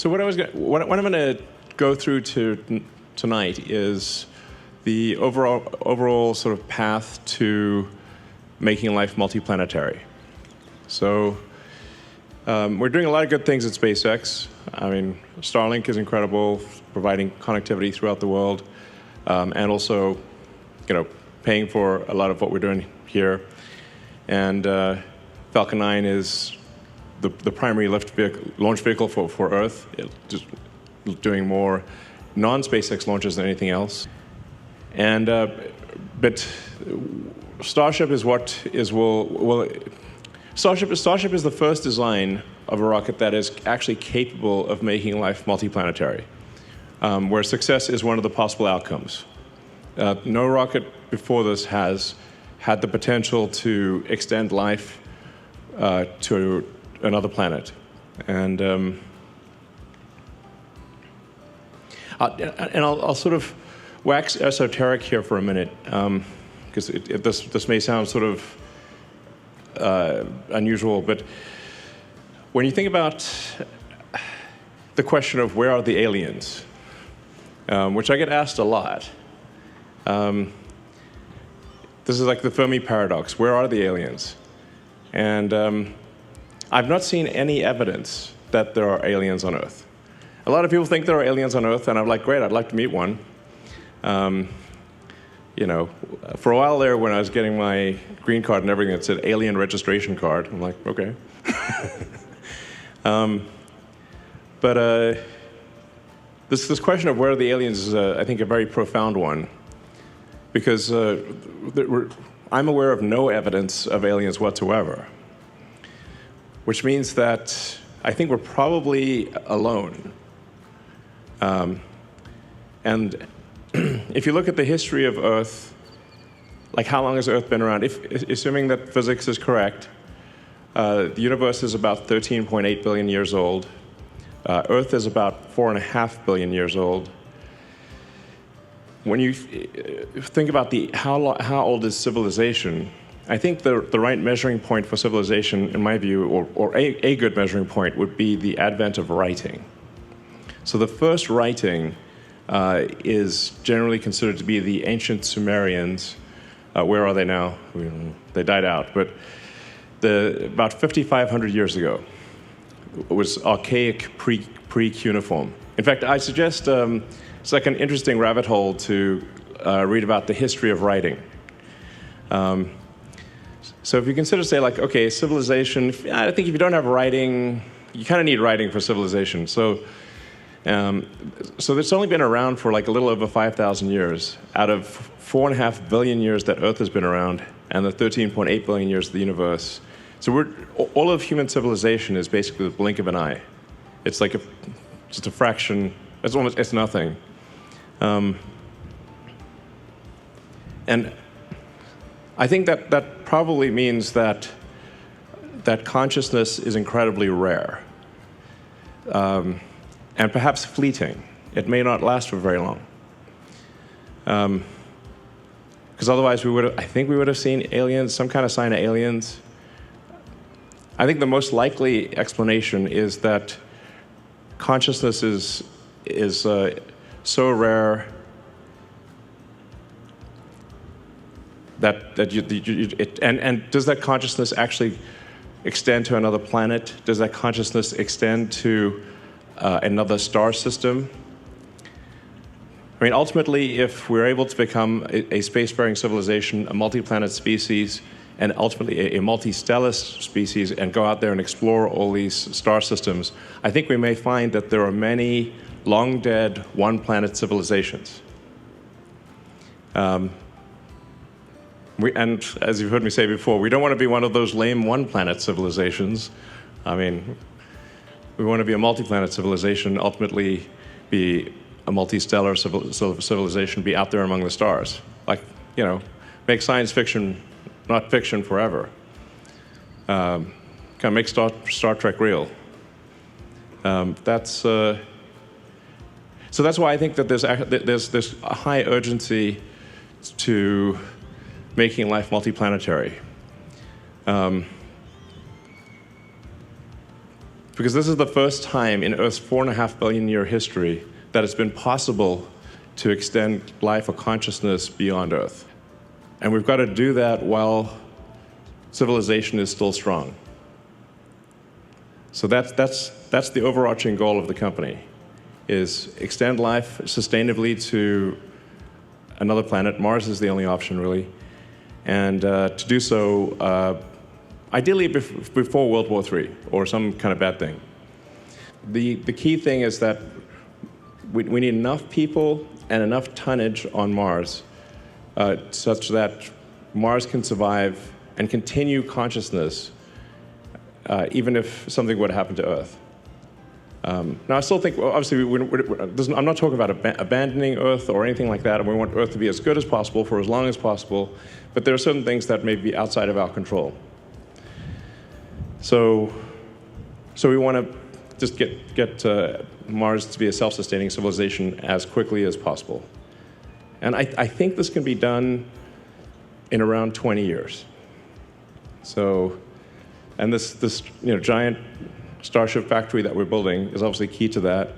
So what I'm going to go through tonight is the overall sort of path to making life multiplanetary. So we're doing a lot of good things at SpaceX. I mean, Starlink is incredible, providing connectivity throughout the world, and also, paying for a lot of what we're doing here. And Falcon 9 is the primary launch vehicle for Earth, just doing more non-SpaceX launches than anything else. And but Starship is Starship is the first design of a rocket that is actually capable of making life multiplanetary, where success is one of the possible outcomes. No rocket before this has had the potential to extend life to another planet. And I'll sort of wax esoteric here for a minute, because this may sound sort of unusual, but when you think about the question of where are the aliens, which I get asked a lot, this is like the Fermi paradox. Where are the aliens? And I've not seen any evidence that there are aliens on Earth. A lot of people think there are aliens on Earth, and I'm like, great, I'd like to meet one. For a while there, when I was getting my green card and everything, it said alien registration card. I'm like, okay. But this question of where are the aliens is, I think, a very profound one, because I'm aware of no evidence of aliens whatsoever, which means that I think we're probably alone. And if you look at the history of Earth, like how long has Earth been around? Assuming that physics is correct, the universe is about 13.8 billion years old. Earth is about 4.5 billion years old. When you think about how old is civilization, I think the right measuring point for civilization, in my view, or a good measuring point, would be the advent of writing. So the first writing is generally considered to be the ancient Sumerians. Where are they now? They died out, but about 5,500 years ago, it was archaic pre-cuneiform. In fact, I suggest it's like an interesting rabbit hole to read about the history of writing. So if you consider, say, like, okay, civilization, I think if you don't have writing, you kind of need writing for civilization. So it's only been around for like a little over 5,000 years out of 4.5 billion years that Earth has been around, and the 13.8 billion years of the universe. So all of human civilization is basically the blink of an eye. It's like just a fraction. It's nothing. And I think that probably means that consciousness is incredibly rare, and perhaps fleeting. It may not last for very long. Because otherwise I think we would have seen aliens, some kind of sign of aliens. I think the most likely explanation is that consciousness is so rare that and does that consciousness actually extend to another planet? Does that consciousness extend to another star system? I mean, ultimately, if we're able to become a spacefaring civilization, a multi-planet species, and ultimately a multi-stellar species, and go out there and explore all these star systems, I think we may find that there are many long-dead one-planet civilizations. And as you've heard me say before, we don't want to be one of those lame one-planet civilizations. I mean, we want to be a multi-planet civilization, ultimately be a multi-stellar civilization, be out there among the stars. Like, make science fiction not fiction forever. Kind of make Star Trek real. So that's why I think that there's a high urgency to making life multiplanetary. Because this is the first time in Earth's 4.5 billion year history that it's been possible to extend life or consciousness beyond Earth. And we've got to do that while civilization is still strong. So that's the overarching goal of the company, is extend life sustainably to another planet. Mars is the only option, really. And to do so, ideally before World War III or some kind of bad thing. The key thing is that we need enough people and enough tonnage on Mars such that Mars can survive and continue consciousness even if something were to happen to Earth. Now, I still think, well, obviously, I'm not talking about abandoning Earth or anything like that, and we want Earth to be as good as possible for as long as possible, but there are certain things that may be outside of our control. So we want to just get Mars to be a self-sustaining civilization as quickly as possible. And I think this can be done in around 20 years. So, and this giant Starship factory that we're building is obviously key to that.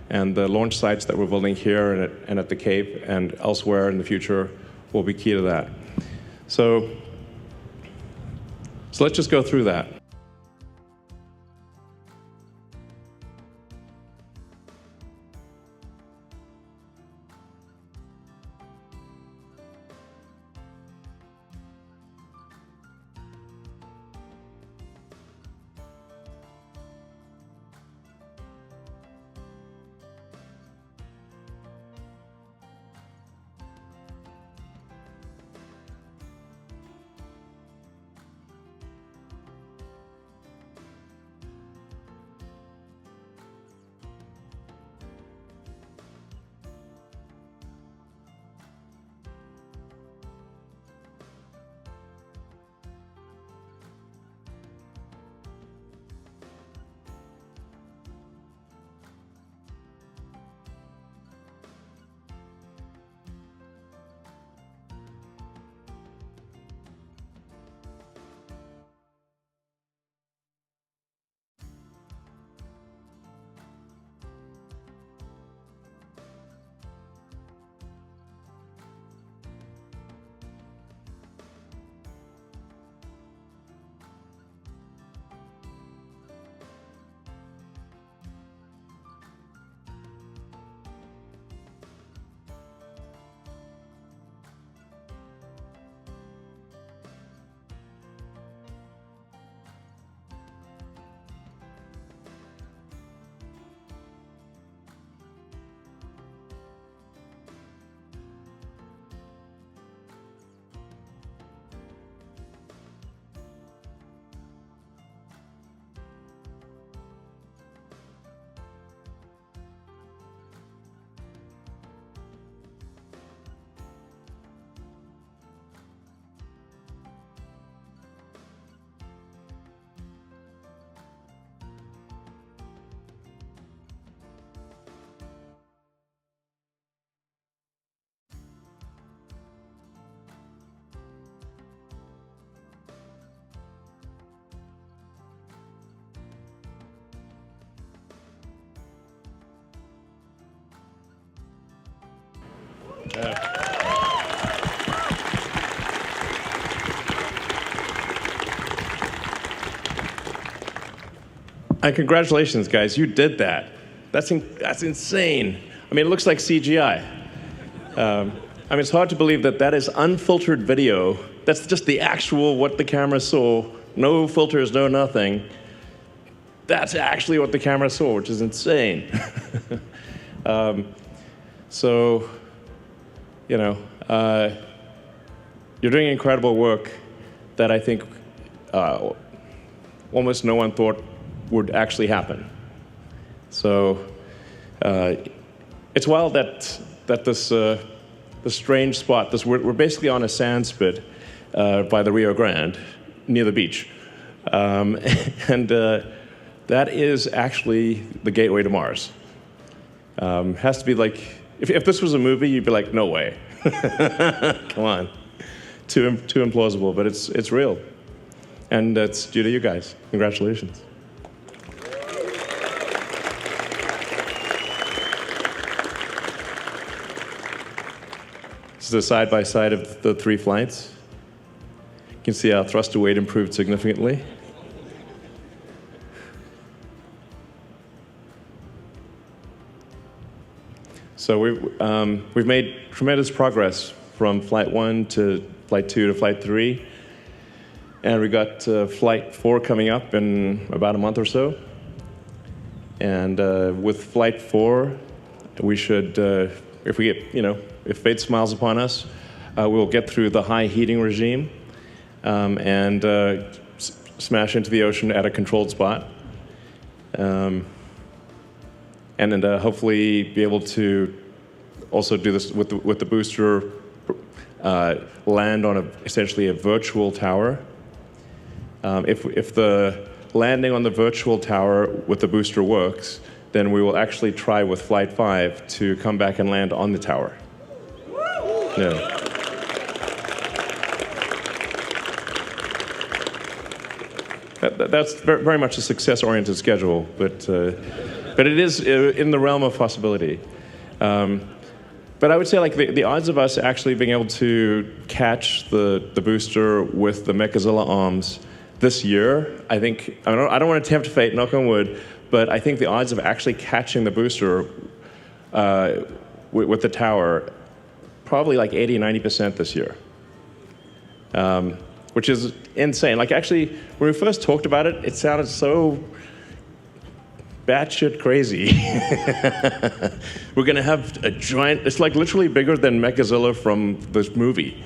And the launch sites that we're building here and at the Cape and elsewhere in the future will be key to that. So let's just go through that. And congratulations, guys, you did that. That's insane. I mean, it looks like CGI. I mean, it's hard to believe that is unfiltered video. That's just the actual what the camera saw. No filters, no nothing. That's actually what the camera saw, which is insane. So, you're doing incredible work that I think almost no one thought would actually happen. So it's wild that this strange spot, we're basically on a sand spit by the Rio Grande, near the beach. And that is actually the gateway to Mars. Has to be like, if this was a movie, you'd be like, no way. Come on. Too implausible, but it's real. And it's due to you guys. Congratulations. is a side-by-side of the 3 flights. You can see our thruster weight improved significantly. So we've made tremendous progress from Flight 1 to Flight 2 to Flight 3. And we got Flight 4 coming up in about a month or so. And with Flight 4, we should, if we get, if fate smiles upon us, we'll get through the high heating regime and smash into the ocean at a controlled spot. And then hopefully be able to also do this with the booster, land on essentially a virtual tower. If the landing on the virtual tower with the booster works, then we will actually try with Flight 5 to come back and land on the tower. Yeah. That's very much a success-oriented schedule, but it is in the realm of possibility. But I would say, like, the odds of us actually being able to catch the booster with the Mechazilla arms this year, I think, I don't want to tempt fate, knock on wood, but I think the odds of actually catching the booster with the tower, probably like 80, 90% this year. Which is insane. Like, actually, when we first talked about it, it sounded so batshit crazy. We're going to have a giant, it's like literally bigger than Mechazilla from this movie.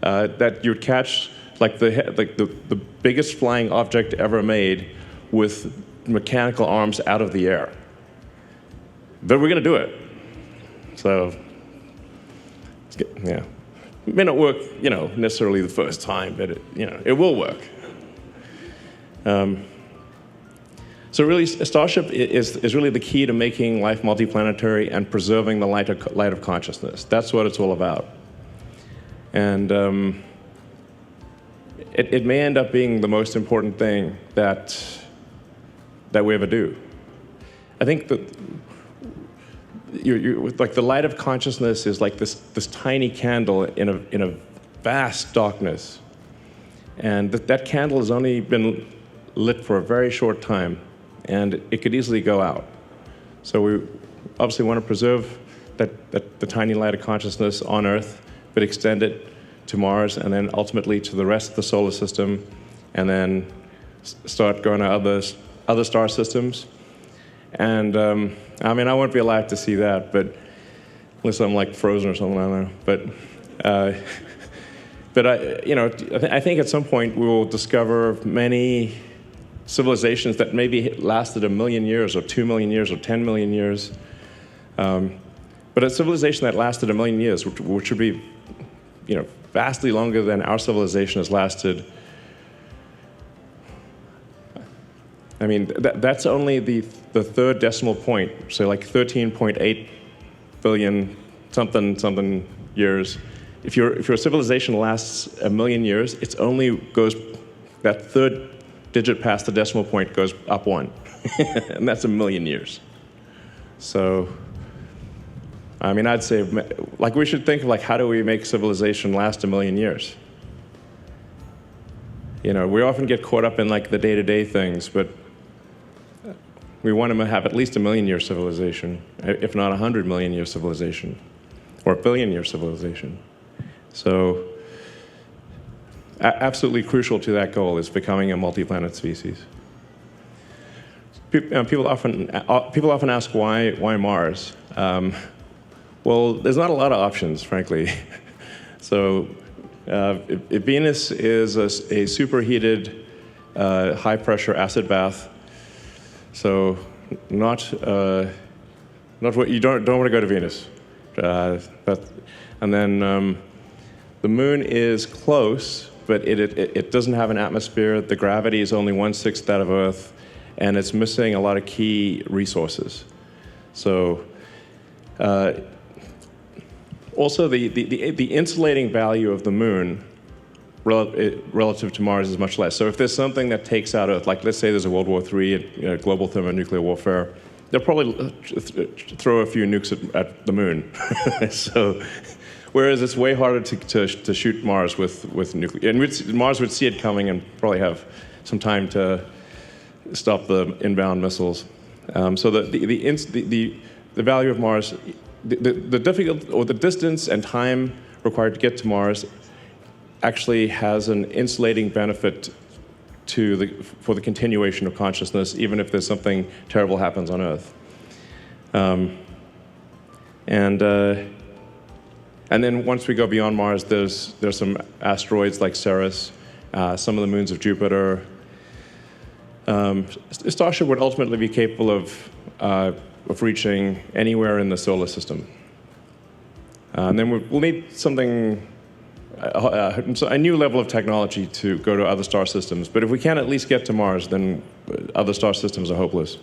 That you'd catch like the biggest flying object ever made with mechanical arms out of the air. But we're going to do it. So, yeah. It may not work, necessarily the first time, but it will work. So really, Starship is really the key to making life multiplanetary and preserving the light of consciousness. That's what it's all about. And it may end up being the most important thing that we ever do. I think that like the light of consciousness is like this tiny candle in a vast darkness, and that candle has only been lit for a very short time, and it could easily go out. So we obviously want to preserve the tiny light of consciousness on Earth, but extend it to Mars, and then ultimately to the rest of the solar system, and then start going to other star systems. And I won't be alive to see that, but unless I'm like frozen or something, I don't know. But I think at some point we will discover many civilizations that maybe lasted 1 million years, or 2 million years, or 10 million years. But a civilization that lasted 1 million years, which would be, vastly longer than our civilization has lasted. I mean, that's only the third decimal point, so like 13.8 billion something years. If your civilization lasts 1 million years, it's only goes, that third digit past the decimal point goes up 1, and that's 1 million years. So, I'd say, like, we should think of, like, how do we make civilization last 1 million years? We often get caught up in, like, the day-to-day things, but we want to have at least 1 million-year civilization, if not 100 million-year civilization, or 1 billion-year civilization. So, absolutely crucial to that goal is becoming a multi-planet species. People often ask why Mars. Well, there's not a lot of options, frankly. So, if Venus is a superheated, high-pressure acid bath. So, not what you don't want to go to Venus. And then the Moon is close, but it doesn't have an atmosphere. The gravity is only 1/6 that of Earth, and it's missing a lot of key resources. So, also the insulating value of the Moon relative to Mars is much less. So if there's something that takes out Earth, like let's say there's a World War III, global thermonuclear warfare, they'll probably throw a few nukes at the Moon. So Whereas it's way harder to shoot Mars with nuclear. And Mars would see it coming and probably have some time to stop the inbound missiles. So the value of Mars, the difficult or the distance and time required to get to Mars actually has an insulating benefit for the continuation of consciousness, even if there's something terrible happens on Earth. And then once we go beyond Mars, there's some asteroids like Ceres, some of the moons of Jupiter. Starship would ultimately be capable of reaching anywhere in the solar system. And then we'll need something, a new level of technology to go to other star systems. But if we can't at least get to Mars, then other star systems are hopeless.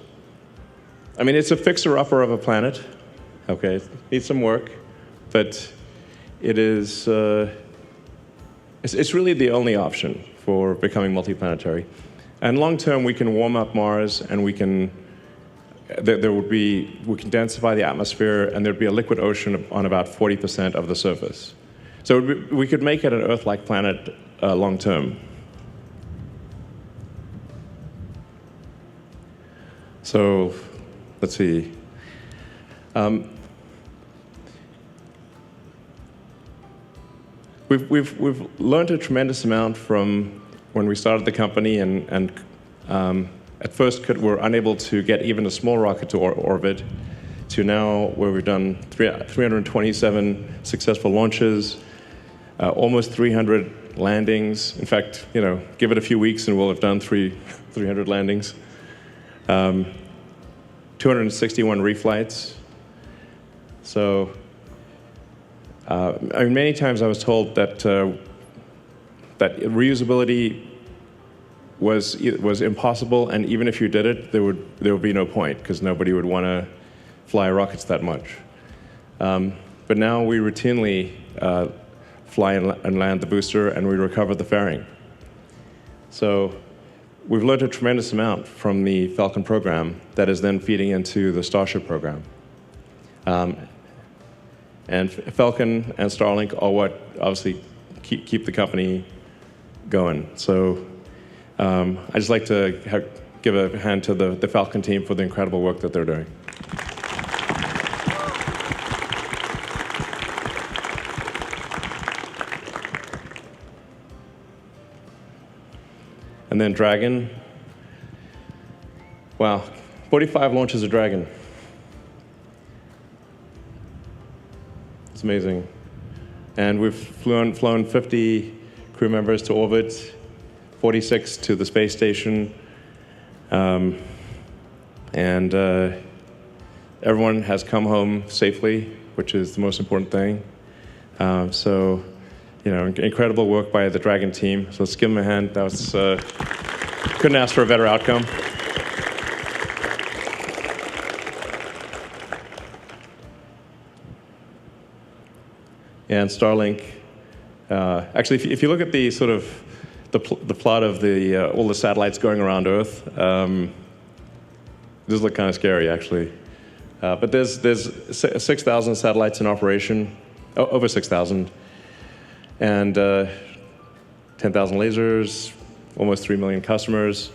I mean, it's a fixer-upper of a planet. Okay, it needs some work, but it is. It's really the only option for becoming multiplanetary. And long term, we can warm up Mars, and we can densify the atmosphere, and there'd be a liquid ocean on about 40% of the surface. So we could make it an Earth-like planet long term. So let's see. We've learned a tremendous amount from when we started the company, and at first were unable to get even a small rocket to orbit, to now where we've done 327 successful launches, almost 300 landings. In fact, give it a few weeks and we'll have done 300 landings. 261 reflights. So, many times I was told that reusability was impossible, and even if you did it, there would be no point because nobody would want to fly rockets that much. But now we routinely fly and land the booster, and we recover the fairing. So we've learned a tremendous amount from the Falcon program that is then feeding into the Starship program. And Falcon and Starlink are what obviously keep the company going. So I'd just like to give a hand to the Falcon team for the incredible work that they're doing. And then Dragon. Wow, 45 launches of Dragon. It's amazing. And we've flown 50 crew members to orbit, 46 to the space station, and everyone has come home safely, which is the most important thing. So, incredible work by the Dragon team. So let's give them a hand. That was couldn't ask for a better outcome. And Starlink, actually, if you look at the sort of the plot of all the satellites going around Earth, does look kind of scary, actually. But there's 6,000 satellites in operation, over 6,000, and 10,000 lasers, almost 3 million customers.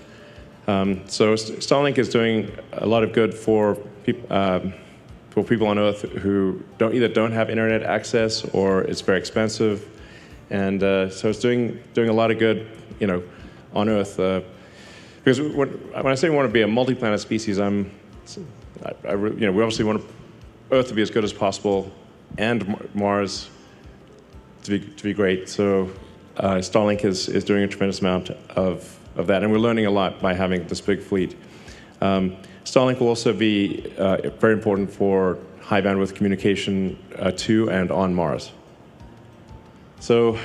So Starlink is doing a lot of good for people on Earth who either don't have internet access or it's very expensive, and so it's doing a lot of good, on Earth. Because when I say we want to be a multi-planet species, we obviously want Earth to be as good as possible, and Mars to be great. So Starlink is doing a tremendous amount of that, and we're learning a lot by having this big fleet. Starlink will also be very important for high bandwidth communication to and on Mars. So,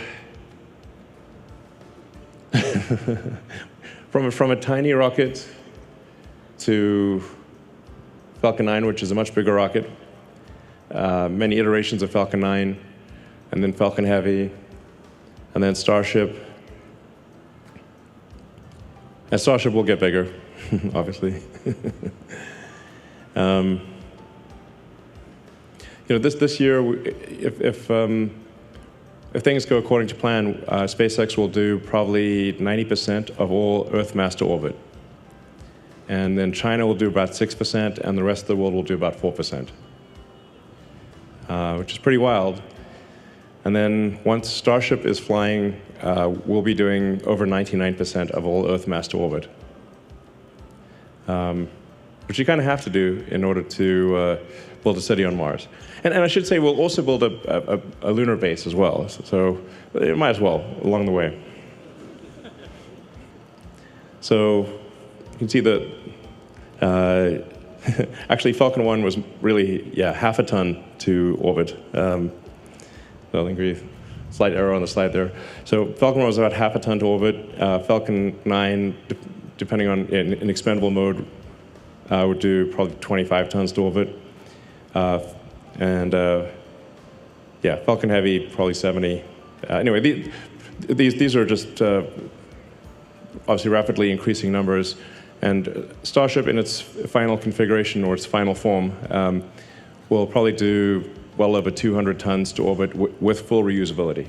from a tiny rocket to Falcon 9, which is a much bigger rocket, many iterations of Falcon 9, and then Falcon Heavy, and then Starship. And Starship will get bigger, obviously. This year, if if things go according to plan, SpaceX will do probably 90% of all Earth mass to orbit. And then China will do about 6%, and the rest of the world will do about 4%, which is pretty wild. And then once Starship is flying, we'll be doing over 99% of all Earth mass to orbit, which you kind of have to do in order to build a city on Mars. And I should say we'll also build a lunar base as well, so it might as well along the way. So you can see that actually Falcon 1 was really, half a ton to orbit. I think we slight error on the slide there. So Falcon 1 was about half a ton to orbit. Falcon 9, depending on in expendable mode, would do probably 25 tons to orbit. Falcon Heavy, probably 70. Anyway, these are just obviously rapidly increasing numbers. And Starship, in its final configuration or its final form, will probably do well over 200 tons to orbit with full reusability,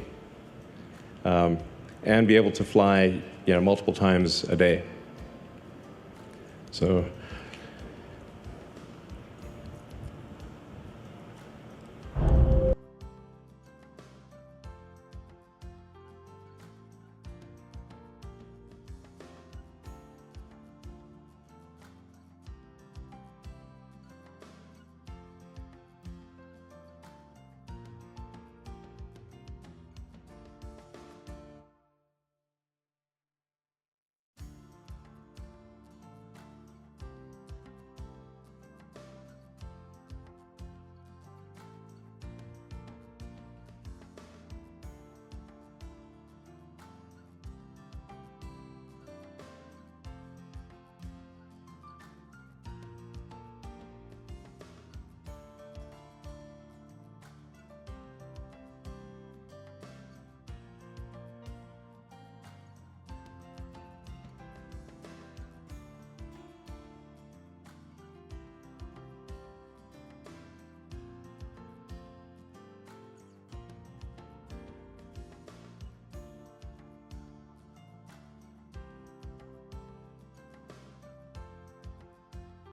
and be able to fly multiple times a day. So